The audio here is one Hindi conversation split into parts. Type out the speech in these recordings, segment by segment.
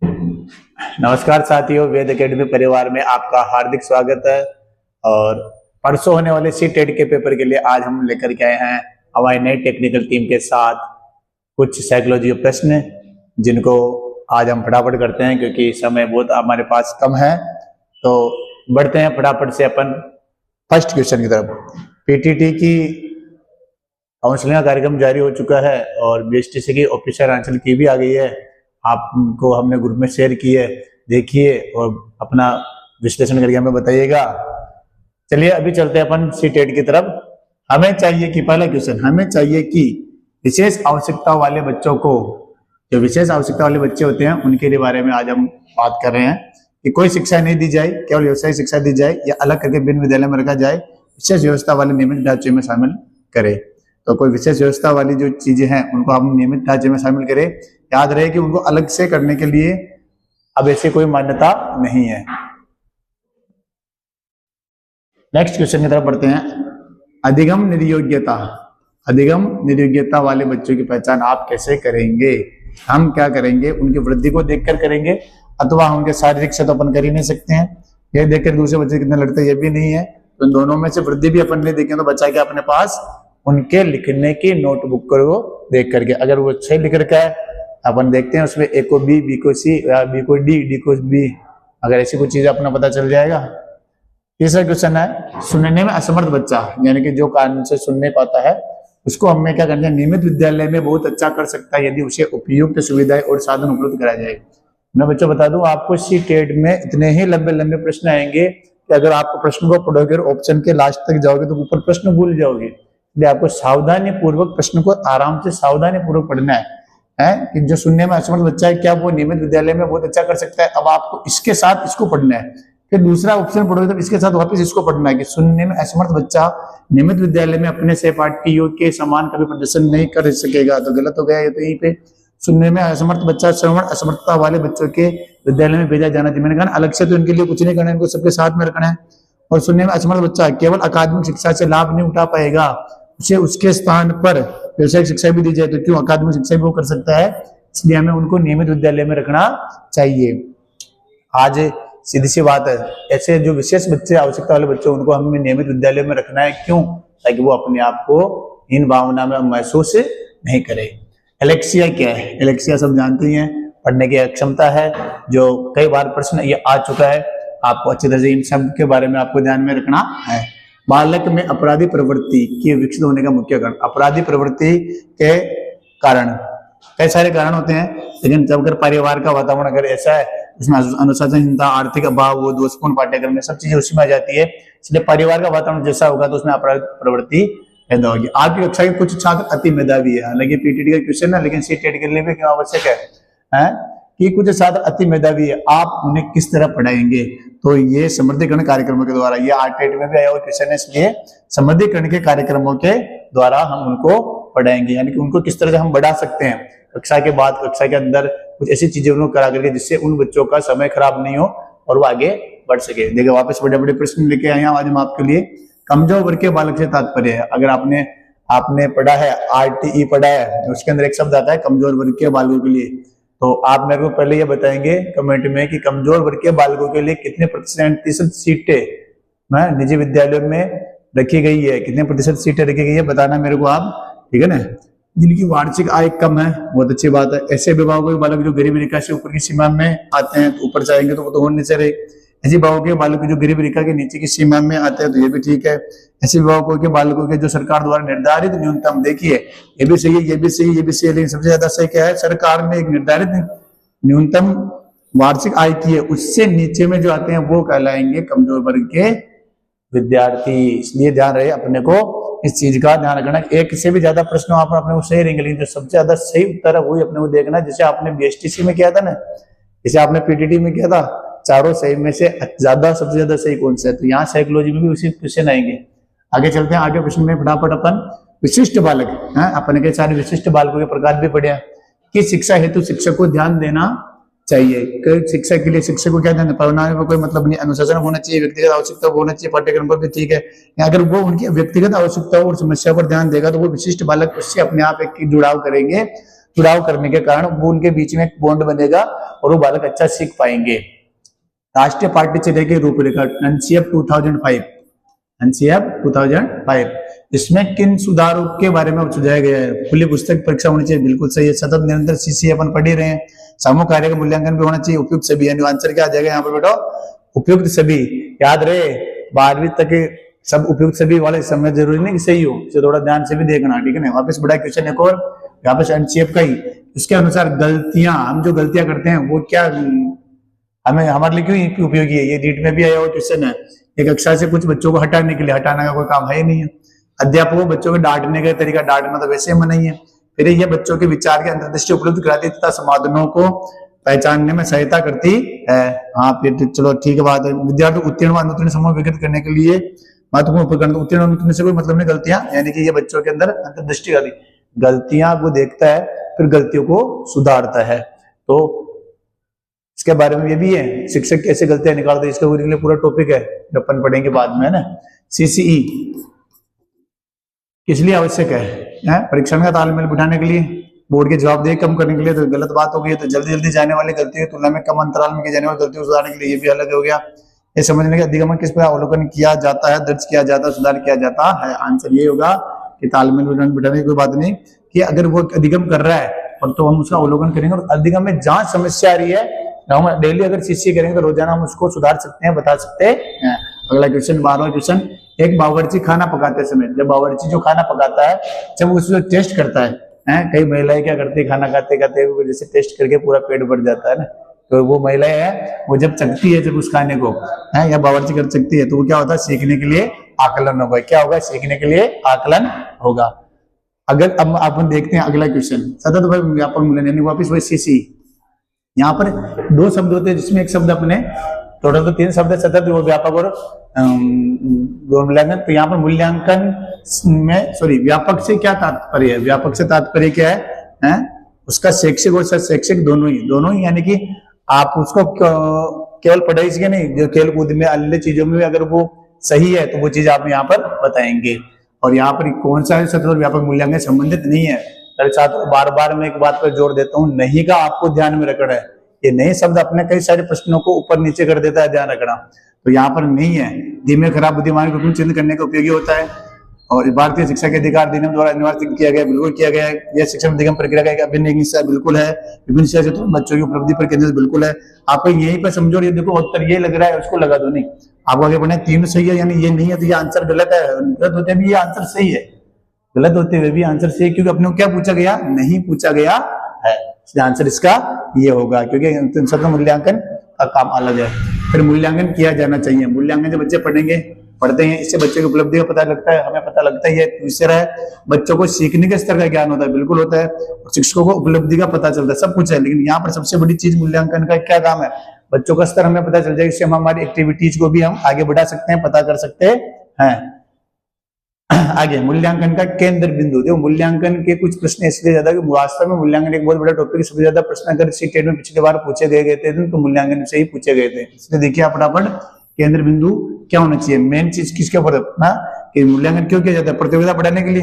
नमस्कार साथियों, वेद एकेडमी परिवार में आपका हार्दिक स्वागत है। और परसों होने वाले सी टेट के पेपर के लिए आज हम लेकर के आए हैं हमारी नई टेक्निकल टीम के साथ कुछ साइकोलॉजी के प्रश्न, जिनको आज हम फटाफट करते हैं क्योंकि समय बहुत हमारे पास कम है। तो बढ़ते हैं फटाफट से अपन फर्स्ट क्वेश्चन की तरफ। पीटीटी की काउंसलिंग का कार्यक्रम जारी हो चुका है और बीएसटीसी की ऑफिशियल आंसर की भी आ गई है। आपको हमने ग्रुप में शेयर की है, देखिए और अपना विश्लेषण करके हमें बताइएगा। चलिए अभी चलते हैं अपन सी टेट की तरफ। हमें चाहिए कि पहला क्वेश्चन, हमें चाहिए कि विशेष आवश्यकता वाले बच्चों को, जो विशेष आवश्यकता वाले बच्चे होते हैं उनके लिए बारे में आज हम बात कर रहे हैं कि कोई शिक्षा नहीं दी जाए, केवल व्यवसायिक शिक्षा दी जाए या अलग करके भिन्न विद्यालय में रखा जाए, विशेष व्यवस्था वाले नियमित ढांचे में शामिल करे। तो कोई विशेष व्यवस्था वाली जो चीजें हैं उनको हम नियमित ढांचे में शामिल करें। याद रहे कि उनको अलग से करने के लिए अब ऐसी कोई मान्यता नहीं है। नेक्स्ट क्वेश्चन की तरफ बढ़ते हैं। अधिगम निर्योग्यता वाले बच्चों की पहचान आप कैसे करेंगे? हम क्या करेंगे? उनकी वृद्धि को देखकर करेंगे, अथवा हम उनके शारीरिक से तो अपन कर ही नहीं सकते हैं। ये देखकर दूसरे बच्चे कितने लड़ते हैं ये भी नहीं है। तो दोनों में से वृद्धि भी अपन ने देखें तो बच्चा क्या अपने पास उनके लिखने की नोटबुक को देख करके, अगर वो अच्छे लिख रखा है अपन देखते हैं उसमें ए को बी, बी को सी या बी को डी, डी को बी, अगर ऐसी कुछ चीज अपना पता चल जाएगा। तीसरा क्वेश्चन है, सुनने में असमर्थ बच्चा, यानी कि जो कान से सुन नहीं पाता है, उसको हमें क्या करना है? नियमित विद्यालय में बहुत अच्छा कर सकता है यदि उसे उपयुक्त सुविधाएं और साधन उपलब्ध कराया जाए। मैं बच्चों बता दूं आपको, सी टेट में इतने ही लंबे लंबे प्रश्न आएंगे कि अगर आप प्रश्न को पढ़ोगे और ऑप्शन के लास्ट तक जाओगे तो ऊपर प्रश्न भूल जाओगे। इसलिए आपको सावधानी पूर्वक प्रश्न को आराम से सावधानी पूर्वक पढ़ना है कि जो सुनने में असमर्थ बच्चा है क्या वो नियमित विद्यालय में बहुत अच्छा कर सकता है। अब आपको इसके साथ इसको पढ़ना है, फिर दूसरा ऑप्शन पढ़ोगे तो इसके साथ वापस इसको पढ़ना है कि सुनने में असमर्थ बच्चा नियमित विद्यालय में अपने सहपाठियों के समान कभी प्रदर्शन नहीं कर सकेगा। तो गलत हो गया ये। तो यहीं पे सुनने में असमर्थ बच्चा, श्रवण असमर्थता वाले बच्चों के विद्यालय में भेजा जाना चाहिए। मैंने कहा अलग से तो इनके लिए कुछ नहीं करना है, इनको सबके साथ में रखना है। और सुनने में असमर्थ बच्चा केवल अकादमिक शिक्षा से लाभ नहीं उठा पाएगा, उसे उसके स्थान पर व्यवसायिक शिक्षा भी दी जाए तो क्यों अकादमिक शिक्षा भी वो कर सकता है। इसलिए हमें उनको नियमित विद्यालय में रखना चाहिए। आज सीधी सी बात है, ऐसे जो विशेष बच्चे, आवश्यकता वाले बच्चे, उनको हमें नियमित विद्यालय में रखना है। क्यों? ताकि वो अपने आप को इन भावना में महसूस नहीं करे। एलेक्सिया क्या है? एलेक्सिया सब जानते ही हैं, पढ़ने की अक्षमता है, जो कई बार प्रश्न ये आ चुका है। आपको अच्छी तरह से इन सब के बारे में आपको ध्यान में रखना है। बालक में अपराधी प्रवृत्ति के विकसित होने का मुख्य कारण, अपराधी प्रवृत्ति के कारण कई सारे कारण होते हैं, लेकिन जब अगर परिवार का वातावरण अगर ऐसा है, उसमें अनुशासनहीनता, आर्थिक अभाव, वो दोषपूर्ण पाठ्यक्रम में सब चीजें उसी में आ जाती है। इसलिए परिवार का वातावरण जैसा होगा तो उसमें अपराधी प्रवृत्ति पैदा होगी। आपकी कक्षा के कुछ छात्र अति मेधावी है, हालांकि पीटीटी का क्वेश्चन है लेकिन सी टेट के लिए भी क्यों आवश्यक है कि कुछ छात्र अति मेधावी है, आप उन्हें किस तरह पढ़ाएंगे? तो ये समृद्धीकरण कार्यक्रमों के द्वारा, ये आरटेट में भी आया हुआ क्वेश्चन है, इसलिए समृद्धीकरण के कार्यक्रमों के द्वारा हम उनको पढ़ाएंगे, यानी कि उनको किस तरह से हम बढ़ा सकते हैं। कक्षा के बाद, कक्षा के अंदर कुछ ऐसी चीजें उनको करा करके जिससे उन बच्चों का समय खराब नहीं हो और वो आगे बढ़ सके। देखिए वापस बड़े बड़े प्रश्न लेके आए हैं आज हम आपके लिए। कमजोर वर्ग के बालक से तात्पर्य है, अगर आपने पढ़ा है, आरटीई पढ़ा है, उसके अंदर एक शब्द आता है कमजोर वर्ग के बालकों के लिए। तो आप मेरे को पहले ये बताएंगे कमेंट में कि कमजोर वर्ग के बालकों के लिए कितने प्रतिशत सीटें निजी विद्यालयों में रखी गई है, कितने प्रतिशत सीटें रखी गई है, बताना मेरे को आप, ठीक है ना। जिनकी वार्षिक आय कम है, बहुत अच्छी बात है। ऐसे अभिभावकों के बालक जो गरीबी रेखा से ऊपर की सीमा में आते हैं, तो ऊपर जाएंगे तो वो तो होने से रहे। ऐसे अभिभावकों के बालक जो गरीबी रेखा के नीचे की सीमा में आते हैं तो ये भी ठीक है। ऐसे अभिभावकों के बालकों के जो सरकार द्वारा निर्धारित न्यूनतम, देखिए ये भी सही है, ये भी सही है, ये भी सही है, लेकिन सबसे ज्यादा सही क्या है? सरकार ने एक निर्धारित न्यूनतम वार्षिक आय की है, उससे नीचे में जो आते हैं वो कहलाएंगे कमजोर वर्ग के विद्यार्थी। इसलिए ध्यान रहे, अपने को इस चीज का ध्यान रखना। एक से भी ज्यादा प्रश्न आप अपने को सही रहेंगे, लेकिन जो सबसे ज्यादा सही उत्तर है वही अपने को देखना। जैसे आपने बीएसटीसी में किया था ना, जैसे आपने पीटीटी में किया था, चारों सही में से ज्यादा, सबसे ज्यादा सही कौन सा है? तो यहाँ साइकोलॉजी में भी उसी क्वेश्चन आएंगे। आगे चलते हैं, आगे प्रश्न में फटाफट अपन विशिष्ट बालक है, अपन के सारे विशिष्ट बालकों के प्रकार भी पढ़े कि शिक्षा हेतु शिक्षक को ध्यान देना चाहिए। शिक्षा के लिए शिक्षक को क्या ध्यान देना? पढ़ाने में कोई मतलब नहीं, अनुशासन होना चाहिए, व्यक्तिगत आवश्यकता होना चाहिए, पाठ्यक्रम पर भी ठीक है। अगर वो उनकी व्यक्तिगत आवश्यकताओं और समस्या पर ध्यान देगा तो वो विशिष्ट बालक उससे अपने आप एक जुड़ाव करेंगे जुड़ाव करने के कारण वो उनके बीच में एक बॉन्ड बनेगा और वो बालक अच्छा सीख पाएंगे। राष्ट्रीय पाठ्यचर्या की रूपरेखा एनसीएफ 2005, एनसीएफ 2005, इसमें किन सुधारों के बारे में सुझाया गया है? खुली पुस्तक परीक्षा होनी चाहिए, बिल्कुल सही है। सतत निरंतर सीसी अपन पढ़ ही रहे हैं। समूह कार्य का मूल्यांकन भी होना चाहिए। उपयुक्त सभी, यानी आंसर क्या आ जाएगा यहाँ पर बेटा? उपयुक्त सभी। याद रहे 12वीं तक के सब उपयुक्त सभी वाले समय जरूरी नहीं कि सही हो, इसे थोड़ा ध्यान से भी देखना, ठीक है ना। वापस बड़ा क्वेश्चन एक और, वापस एनसीएफ का ही, उसके अनुसार गलतियां, हम जो गलतियां करते हैं वो क्या हमें हमारे लिए क्यों उपयोगी है? ये नीट में भी आया हुआ क्वेश्चन है। एक कक्षा से कुछ बच्चों को हटाने के लिए, हटाने का कोई काम है ही नहीं है। अध्यापकों को बच्चों को डांटने का तरीका, डांटना तो वैसे मना ही है। फिर ये बच्चों के विचार के अंतर्दृष्टि उपलब्ध कराती तथा समाधानों को पहचानने में सहायता करती है। हाँ फिर चलो ठीक है बात है। विद्यार्थी उत्तीर्ण व अनुत्तीर्ण समूह विकसित करने के लिए महत्वपूर्ण उपकरण, उत्तीर्ण अनुत्तीर्ण से कोई मतलब नहीं, गलतियां, यानी कि ये बच्चों के अंदर अंतर्दृष्टि आती, गलतियां वो देखता है फिर गलतियों को सुधारता है। तो इसके बारे में ये भी है, शिक्षक कैसे गलतियां निकालते हैं, इसका लिए पूरा टॉपिक है जो अपन पढ़ेंगे बाद में, है ना। सीसीई किस लिए आवश्यक है? परीक्षण का तालमेल बिठाने के लिए, बोर्ड के जवाबदेही कम करने के लिए। तो गलत बात हो गई, तो जल्दी जल्दी जाने वाली गलतियों की तुलना में कम अंतराल में की जाने वाली गलतियों को सुधारने के लिए, ये भी अलग हो गया। ये समझने के अधिगम किस प्रकार अवलोकन किया जाता है, दर्ज किया जाता है, सुधार किया जाता है। आंसर ये होगा कि तालमेल बिठाने की कोई बात नहीं, कि अगर वो अधिगम कर रहा है और तो हम उसका अवलोकन करेंगे, और अधिगम में जहां समस्या आ रही है हम डेली अगर सीसी करेंगे तो रोजाना हम उसको सुधार सकते हैं, बता सकते हैं। अगला क्वेश्चन, 12वां क्वेश्चन, एक बावर्ची खाना पकाते समय, जब बावर्ची जो खाना पकाता है जब उसको टेस्ट करता है, कई महिलाएं क्या करती है, खाना खाते खाते जैसे टेस्ट करके पूरा पेट भर जाता है ना, तो वो महिलाएं है वो जब चखती है जब उस खाने को है या बावर्ची कर सकती है, तो वो क्या होता है, सीखने के लिए आकलन होगा। क्या होगा? सीखने के लिए आकलन होगा। अगर अब अपन देखते हैं अगला क्वेश्चन, सतत व्यापक मूल्यांकन, वापिस वही सीसी। यहाँ पर दो शब्द होते हैं जिसमें एक शब्द अपने, टोटल तो 3 शब्द है, सतत, व्यापक और मूल्यांकन। तो यहाँ पर मूल्यांकन में व्यापक से क्या तात्पर्य है? व्यापक से तात्पर्य क्या है? उसका शैक्षिक और शैक्षिक दोनों ही, यानी कि आप उसको केवल पढ़ाई से नहीं, जो खेल कूद में अन्य चीजों में अगर वो सही है तो वो चीज आप यहाँ पर बताएंगे। और यहाँ पर कौन सा है सतत और व्यापक मूल्यांकन संबंधित नहीं है। छात्रों बार बार मैं एक बात पर जोर देता हूँ, नहीं का आपको ध्यान में रखना है। ये नए शब्द अपने कई सारे प्रश्नों को ऊपर नीचे कर देता है, ध्यान रखना। तो यहाँ पर नहीं है। धीमे खराब बुद्धिमान को चिन्हित करने का उपयोगी होता है। और भारतीय शिक्षा के अधिकार अधिनियम द्वारा अनिवार्य किया गया, बिल्कुल किया गया है। यह शिक्षण अधिगम प्रक्रिया का एक अभिन्न हिस्सा बिल्कुल है। विभिन्न शिक्षा क्षेत्रों में बच्चों की उपलब्धि पर केंद्रित बिल्कुल है। आपको यहीं पर समझो, ये देखो उत्तर ये लग रहा है, उसको लगा दो नहीं। आपको आगे बढ़े, 3 सही है, यानी ये नहीं है तो ये आंसर गलत है। गलत होते भी ये आंसर सही है, गलत होते हुए भी आंसर सही है, क्योंकि अपने को क्या पूछा गया? नहीं पूछा गया है, इसलिए आंसर इसका ये होगा, क्योंकि सतत मूल्यांकन का काम अलग है। फिर मूल्यांकन किया जाना चाहिए। मूल्यांकन जब बच्चे पढ़ते हैं, इससे बच्चे की उपलब्धि का पता लगता है, हमें पता लगता है। ये तीसरा है, बच्चों को सीखने के स्तर का ज्ञान होता है, बिल्कुल होता है। और शिक्षकों को उपलब्धि का पता चलता है, सब कुछ है। लेकिन यहाँ पर सबसे बड़ी चीज मूल्यांकन का क्या काम है? बच्चों का स्तर हमें पता चल जाएगा, इससे हम हमारी एक्टिविटीज को भी हम आगे बढ़ा सकते हैं, पता कर सकते हैं। आगे मूल्यांकन का केंद्र बिंदु। देखो मूल्यांकन के कुछ प्रश्न इसलिए ज्यादा कि वास्तव में मूल्यांकन एक बहुत बड़ा टॉपिक, सबसे ज्यादा प्रश्न अगर सीटेट में पिछले बार पूछे गए थे तो मूल्यांकन से ही पूछे गए थे। इसलिए देखिए फटाफट, केंद्र बिंदु क्या होना चाहिए? मेन चीज किसके ऊपर ना, कि मूल्यांकन क्यों किया जाता है? प्रतियोगिता बढ़ाने के लिए,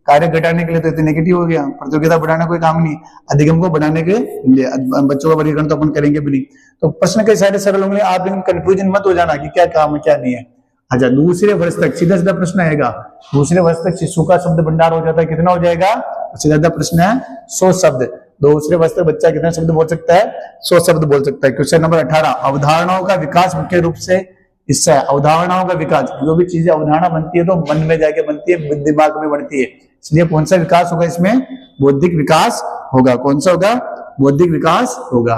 कार्य घटाने के लिए। तो नेगेटिव हो गया, प्रतियोगिता बढ़ाना कोई काम नहीं, अधिगम को बढ़ाने के लिए। बच्चों का वर्गीकरण तो अपन करेंगे भी नहीं। तो प्रश्न कई सारे सरल होंगे, आप लेकिन कंफ्यूजन मत हो जाना कि क्या काम है क्या नहीं है। अच्छा, दूसरे वर्ष तक सीधा सीधा प्रश्न आएगा। दूसरे वर्ष तक शिशु का शब्द भंडार हो जाता है, कितना हो जाएगा? सीधा सीधा प्रश्न है 100 शब्द। दूसरे वर्ष तक बच्चा कितने शब्द बोल सकता है? 100 शब्द बोल सकता है। क्वेश्चन नंबर 18, अवधारणाओं का विकास मुख्य रूप से इससे है। अवधारणाओं का विकास, जो भी चीजें अवधारणा बनती है तो मन में जाके बनती है, दिमाग में बढ़ती है, इसलिए कौन सा विकास होगा इसमें? बौद्धिक विकास होगा। कौन सा होगा? बौद्धिक विकास होगा।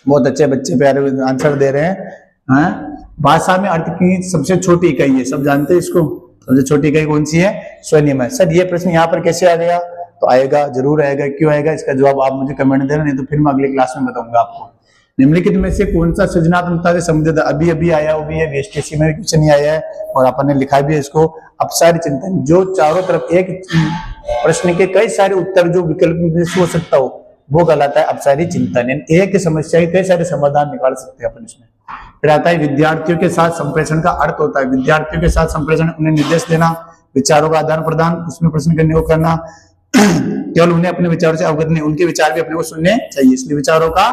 बहुत अच्छे बच्चे प्यारे आंसर दे रहे हैं। भाषा में अर्थ की सबसे छोटी इकाई है, सब जानते हैं इसको। सबसे छोटी इकाई कौन सी है? स्वनिम है। सर ये प्रश्न यहाँ पर कैसे आ गया? तो आएगा, जरूर आएगा। क्यों आएगा इसका जवाब आप मुझे कमेंट देना, नहीं तो फिर मैं अगले क्लास में बताऊंगा आपको। निम्नलिखित में से कौन सा सृजनात्मकता से संबंधित? अभी अभी आया वो भी है, VSTC में क्वेश्चन ही आया है और अपन ने लिखा भी है इसको। अपसारी चिंतन, जो चारों तरफ एक प्रश्न के कई सारे उत्तर जो विकल्प में हो सकता हो वो कहलाता है अपसारी चिंतन। एक समस्या के कई सारे समाधान निकाल सकते हैं अपन इसमें। फिर आता है विद्यार्थियों के साथ संप्रेषण का अर्थ होता है विद्यार्थियों के साथ संप्रेषण, उन्हें निर्देश देना, विचारों का आदान प्रदान, उसमें प्रश्न करने को करना, केवल उन्हें अपने विचारों से अवगत नहीं, उनके विचार भी अपने को सुनने चाहिए। इसलिए विचारों का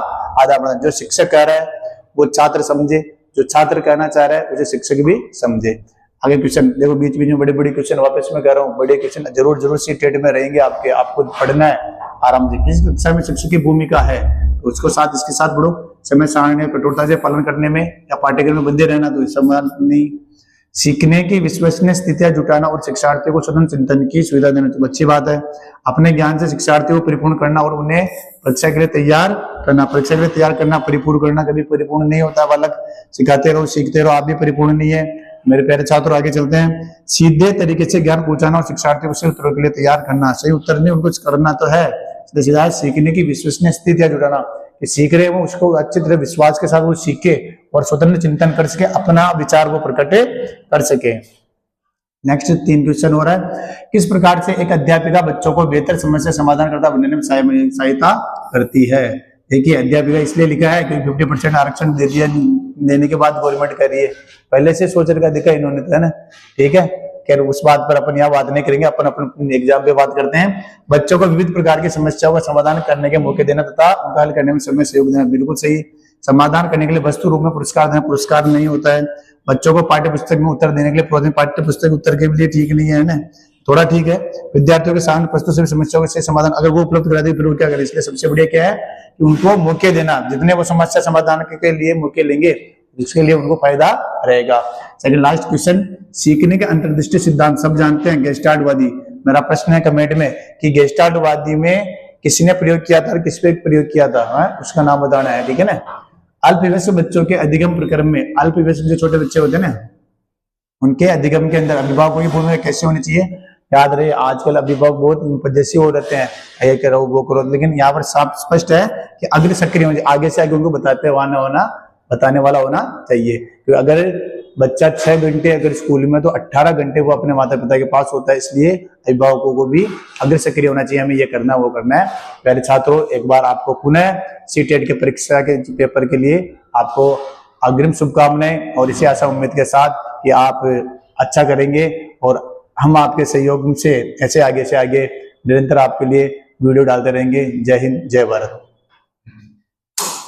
आदान प्रदान, जो शिक्षक कह रहा है वो छात्र समझे, जो छात्र कहना चाह रहा है उसे शिक्षक भी समझे। आगे क्वेश्चन देखो, बीच बीच में बड़े बड़े क्वेश्चन, वापस में कह रहा हूँ बड़े क्वेश्चन जरूर सी टेट में रहेंगे आपके, आपको पढ़ना है आराम से। किस कक्षा में शिक्षक की भूमिका है तो उसको साथ इसके साथ पढ़ो। समय सारणी कठोरता से पालन करने में या पाठ्यक्रम में बंधे रहना तो समान नहीं। सीखने की विश्वसनीय स्थितियां जुटाना और शिक्षार्थियों को स्वतंत्र चिंतन की सुविधा देना तो अच्छी बात है। अपने ज्ञान से शिक्षार्थियों को परिपूर्ण करना और उन्हें परीक्षा के लिए तैयार करना। परीक्षा के लिए तैयार करना, परिपूर्ण करना कभी परिपूर्ण नहीं होता बालक, सिखाते रहो सीखते रहो, आप भी परिपूर्ण नहीं है मेरे प्यारे छात्रों। आगे चलते हैं। सीधे तरीके से ज्ञान पहुंचाना और शिक्षार्थियों को सही उत्तरों के लिए तैयार करना। सही उत्तर नहीं, उनको करना तो है सीधा। सीखने की विश्वसनीय स्थितियां जुटाना, कि सीख रहे हो उसको अच्छी तरह विश्वास के साथ वो सीखे और स्वतंत्र चिंतन कर सके, अपना विचार वो प्रकट कर सके। नेक्स्ट 3 क्वेश्चन हो रहा है। किस प्रकार से एक अध्यापिका बच्चों को बेहतर समस्या समाधान करता बनने में सहायता करती है। देखिए अध्यापिका इसलिए लिखा है क्योंकि 50% आरक्षण दे दिया, देने के बाद गवर्नमेंट कर रही है, पहले से सोच रखा दिखा इन्होंने तो, है ना। ठीक है, खैर उस बात पर अपन यहाँ बात नहीं करेंगे, अपन अपने एग्जाम पे बात करते हैं। बच्चों को विविध प्रकार की समस्याओं का समाधान करने के मौके देना तथा उनका हल करने में समय सहयोग देना, बिल्कुल सही। समाधान करने के लिए वस्तु रूप में पुरस्कार देना, पुरस्कार नहीं होता है। बच्चों को पाठ्य पुस्तक में उत्तर देने के लिए पाठ्य पुस्तक उत्तर के लिए ठीक नहीं है ना, थोड़ा ठीक है। विद्यार्थियों के सामने प्रस्तुत सभी समस्याओं के समाधान अगर वो उपलब्ध करा दे फिर वो क्या करें, इसलिए सबसे बढ़िया क्या है कि उनको मौके देना, जितने वो समस्या समाधान के लिए मौके लेंगे जिसके लिए उनको फायदा रहेगा। सेकंड लास्ट क्वेश्चन, सीखने के अंतर्दृष्टि सिद्धांत सब जानते हैं गेस्टाल्टवादी। मेरा प्रश्न है कमेंट में कि गेस्टाल्टवादी में किसने प्रयोग किया था और किस पे प्रयोग किया था, उसका नाम बताना है, ठीक है ना। अल्पवयस्क बच्चों के अधिगम प्रक्रम में, अल्पवयस्क जो छोटे बच्चे होते हैं ना उनके अधिगम के अंदर अभिभावकों की भूमिका कैसे होनी चाहिए। याद रहे आजकल अभिभावक बहुत जैसे हो रहते हैं, ये करो वो करो, लेकिन यहाँ पर साफ स्पष्ट है कि अग्र सक्रिय होने, आगे से आगे उनको बताते बताने वाला होना चाहिए। क्योंकि अगर बच्चा 6 घंटे अगर स्कूल में तो 18 घंटे वो अपने माता पिता के पास होता है, इसलिए अभिभावकों को भी अग्र सक्रिय होना चाहिए, हमें ये करना वो करना है। प्यारे छात्रों एक बार आपको पुनः सीटेट के परीक्षा के पेपर के लिए आपको अग्रिम शुभकामनाएं और इसी आशा उम्मीद के साथ कि आप अच्छा करेंगे और हम आपके सहयोग से ऐसे आगे निरंतर आपके लिए वीडियो डालते रहेंगे। जय हिंद, जय भारत।